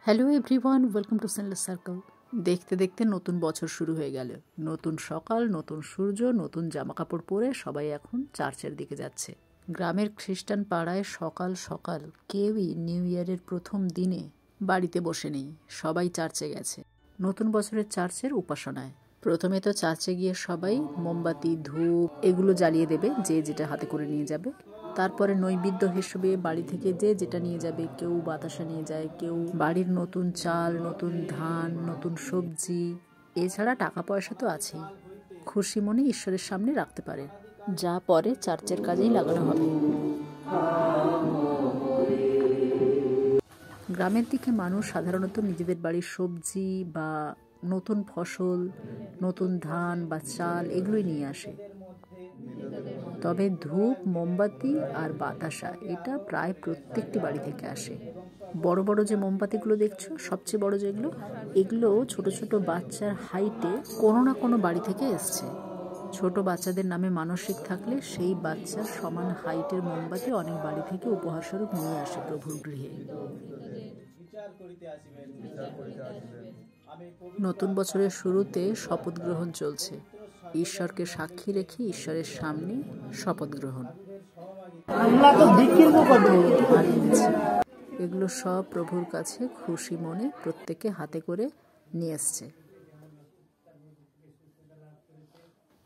Hello everyone, welcome to Senseless Circle. দেখতে দেখতে নতুন বছর শুরু হয়ে গেল। নতুন সকাল, নতুন সূর্য, নতুন জামাকাপড় পরে সবাই এখন চার্চের দিকে যাচ্ছে। গ্রামের খ্রিস্টান পাড়ায় সকাল সকাল কেউই নিউ ইয়ারের প্রথম দিনে বাড়িতে বসে নেই, সবাই চার্চে গেছে নতুন বছরের চার্চের উপাসনায়। প্রথমে তো চার্চে গিয়ে সবাই মোমবাতি, ধূপ এগুলো জ্বালিয়ে দেবে, যে যেটা হাতে করে নিয়ে যাবে। তারপরে নৈবেদ্য হিসেবে বাড়ি থেকে যে যেটা নিয়ে যাবে, কেউ বাতাসা নিয়ে যায়, কেউ বাড়ির নতুন চাল, নতুন ধান, নতুন সবজি, এছাড়া টাকা পয়সা তো আছেই। খুশি মনে ঈশ্বরের সামনে রাখতে পারে, যা পরে চার্চের কাজেই লাগানো হবে। গ্রামের দিকে মানুষ সাধারণত নিজেদের বাড়ির সবজি বা নতুন ফসল, নতুন ধান বা চাল এগুলোই নিয়ে আসে। তবে ধূপ, মোমবাতি আর বাতাসা এটা প্রায় প্রত্যেকটি বাড়ি থেকে আসে। বড় বড় যে মোমবাতিগুলো দেখছো, সবচেয়ে বড় যেগুলো, এগুলো ছোট ছোট বাচ্চার হাইটে কোনো না কোনো বাড়ি থেকে এসছে। ছোট বাচ্চাদের নামে মানসিক থাকলে সেই বাচ্চার সমান হাইটের মোমবাতি অনেক বাড়ি থেকে উপহারস্বরূপ নিয়ে আসে প্রভুর গৃহে। নতুন বছরের শুরুতে শপথ গ্রহণ চলছে। ঈশ্বরকে সাক্ষী রেখে ঈশ্বরের সামনে শপথ গ্রহণ। এগুলো সব প্রভুর কাছে খুশি মনে প্রত্যেকে হাতে করে নিয়ে এসছে।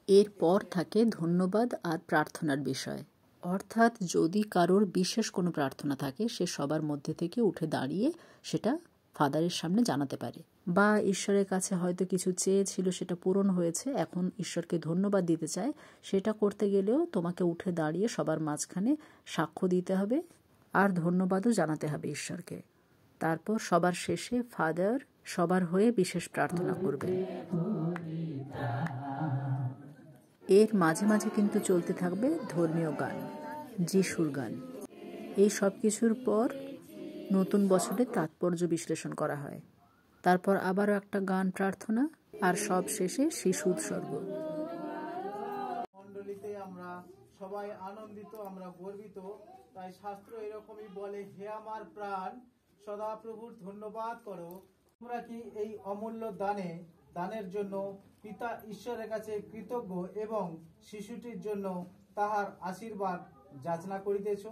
এরপর থাকে ধন্যবাদ আর প্রার্থনার বিষয়। অর্থাৎ যদি কারোর বিশেষ কোনো প্রার্থনা থাকে, সে সবার মধ্যে থেকে উঠে দাঁড়িয়ে সেটা ফাদারের সামনে জানাতে পারে। বা ঈশ্বরের কাছে হয়তো কিছু চেয়েছিল, সেটা পূরণ হয়েছে, এখন ঈশ্বরকে ধন্যবাদ দিতে চায়, সেটা করতে গেলেও তোমাকে উঠে দাঁড়িয়ে সবার মাঝখানে সাক্ষ্য দিতে হবে আর ধন্যবাদও জানাতে হবে ঈশ্বরকে। তারপর সবার শেষে ফাদার সবার হয়ে বিশেষ প্রার্থনা করবে। এর মাঝে মাঝে কিন্তু চলতে থাকবে ধর্মীয় গান, যিশুর গান। এই সব কিছুর পর নতুন বছরের তাৎপর্য বিশ্লেষণ করা হয়। তারপর আবারও একটা গান, প্রার্থনা, আর সব শেষে শিশু উৎসর্গ। মণ্ডলীতে আমরা সবাই আনন্দিত, আমরা গর্বিত। তাই শাস্ত্র এরকমই বলে, হে আমার প্রাণ সদা প্রভুর ধন্যবাদ করো। তোমরা কি এই অমূল্য দানের জন্য পিতা ঈশ্বরের কাছে কৃতজ্ঞ এবং শিশুটির জন্য তাহার আশীর্বাদ যাচনা করিতেছ?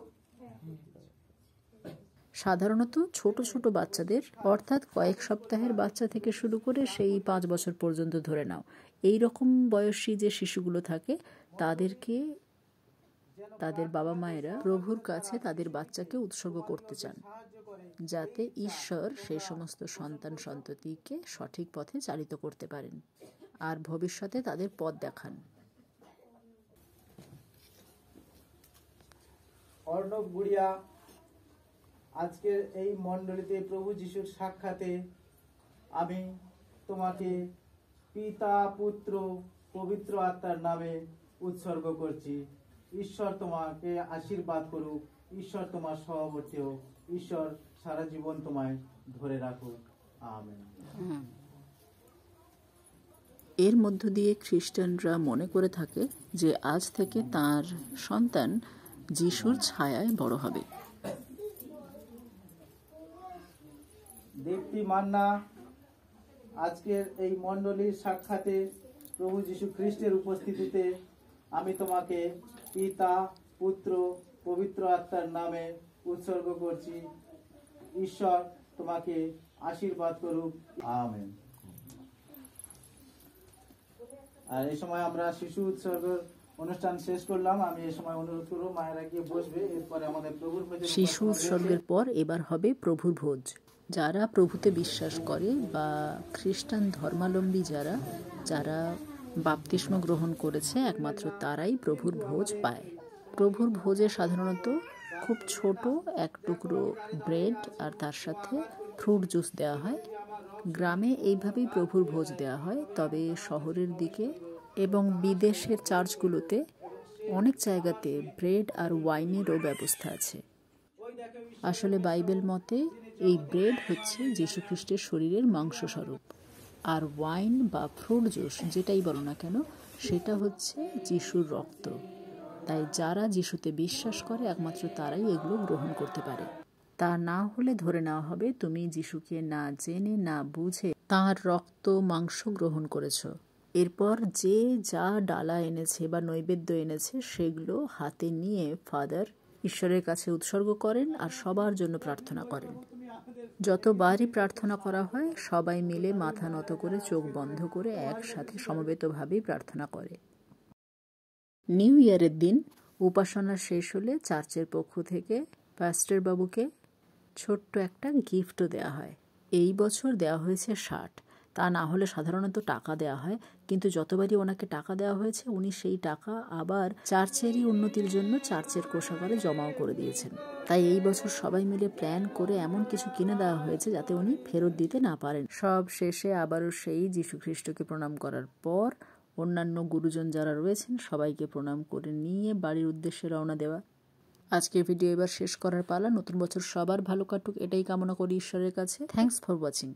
সাধারণত ছোট ছোট বাচ্চাদের, অর্থাৎ কয়েক সপ্তাহের বাচ্চা থেকে শুরু করে সেই 5 বছর পর্যন্ত ধরে নাও, এই রকম বয়সী যে শিশুগুলো থাকে, তাদেরকে তাদের বাবা মায়েরা প্রভুর কাছে তাদের বাচ্চাকে উৎসর্গ করতে চান, যাতে ঈশ্বর সেই সমস্ত সন্তান সন্ততিকে সঠিক পথে চালিত করতে পারেন আর ভবিষ্যতে তাদের পথ দেখান। অর্ণব গুড়িয়া, আজকের এই মণ্ডলীতে প্রভু যিশুর সাক্ষাতে আমি তোমাকে পিতা, পুত্র, পবিত্র আত্মার নামে উৎসর্গ করছি। ঈশ্বর তোমাকে আশীর্বাদ করুক, ঈশ্বর তোমার সহবর্তী হোক, ঈশ্বর সারা জীবন তোমায় ধরে রাখুক। আমেন। এর মধ্য দিয়ে খ্রিস্টানরা মনে করে থাকে যে আজ থেকে তার সন্তান যিশুর ছায়ায় বড় হবে। দীপ্তি মান্না, আজকের এই মণ্ডলীর সাক্ষাতে প্রভু যীশু খ্রিস্টের উপস্থিতিতে আমি তোমাকে পিতা, পুত্র, পবিত্র আত্মার নামে উৎসর্গ করছি। ঈশ্বর তোমাকে আশীর্বাদ করুক। আমেন। আর এই সময় আমরা শিশু উৎসর্গের অনুষ্ঠান শেষ করলাম। আমি এই সময় অনুরোধ করব মায়েরা গিয়ে বসবে। এরপরে আমাদের প্রভুর ভোজ। শিশু উৎসর্গের পর এবার হবে প্রভুর ভোজ। যারা প্রভুতে বিশ্বাস করে বা খ্রিস্টান ধর্মাবলম্বী যারা বাপ্তিস্ম গ্রহণ করেছে, একমাত্র তারাই প্রভুর ভোজ পায়। প্রভুর ভোজে সাধারণত খুব ছোট এক টুকরো ব্রেড আর তার সাথে ফ্রুট জুস দেওয়া হয়। গ্রামে এইভাবেই প্রভুর ভোজ দেওয়া হয়, তবে শহরের দিকে এবং বিদেশের চার্চগুলোতে অনেক জায়গাতে ব্রেড আর ওয়াইনেরও ব্যবস্থা আছে। আসলে বাইবেল মতে এই ব্রেড হচ্ছে যীশু খ্রিস্টের শরীরের মাংসস্বরূপ, আর ওয়াইন বা ফ্রুট জুস যেটাই বলো না কেন, সেটা হচ্ছে যিশুর রক্ত। তাই যারা যিশুতে বিশ্বাস করে একমাত্র তারাই এগুলো গ্রহণ করতে পারে। তা না হলে ধরে নেওয়া হবে তুমি যিশুকে না জেনে না বুঝে তাঁর রক্ত মাংস গ্রহণ করেছ। এরপর যে যা ডালা এনেছে বা নৈবেদ্য এনেছে সেগুলো হাতে নিয়ে ফাদার ঈশ্বরের কাছে উৎসর্গ করেন আর সবার জন্য প্রার্থনা করেন। যতবারই প্রার্থনা করা হয় সবাই মিলে মাথা নত করে চোখ বন্ধ করে একসাথে সমবেতভাবেই প্রার্থনা করে। নিউ ইয়ারের দিন উপাসনা শেষ হলে চার্চের পক্ষ থেকে পাস্টর বাবুকে ছোট্ট একটা গিফটও দেওয়া হয়। এই বছর দেওয়া হয়েছে শার্ট, তা না হলে সাধারণত টাকা দেওয়া হয়, কিন্তু যতবারই ওনাকে টাকা দেওয়া হয়েছে উনি সেই টাকা আবার চার্চেরই উন্নতির জন্য চার্চের কোষাগারে জমাও করে দিয়েছেন। তাই এই বছর সবাই মিলে প্ল্যান করে এমন কিছু কিনে দেওয়া হয়েছে যাতে উনি ফেরত দিতে না পারেন। সব শেষে আবারও সেই যীশু খ্রিস্টকে প্রণাম করার পর অন্যান্য গুরুজন যারা রয়েছেন সবাইকে প্রণাম করে নিয়ে বাড়ির উদ্দেশ্যে রওনা দেওয়া। আজকের ভিডিও এবার শেষ করার পালা। নতুন বছর সবার ভালো কাটুক এটাই কামনা করি ঈশ্বরের কাছে। Thanks for watching.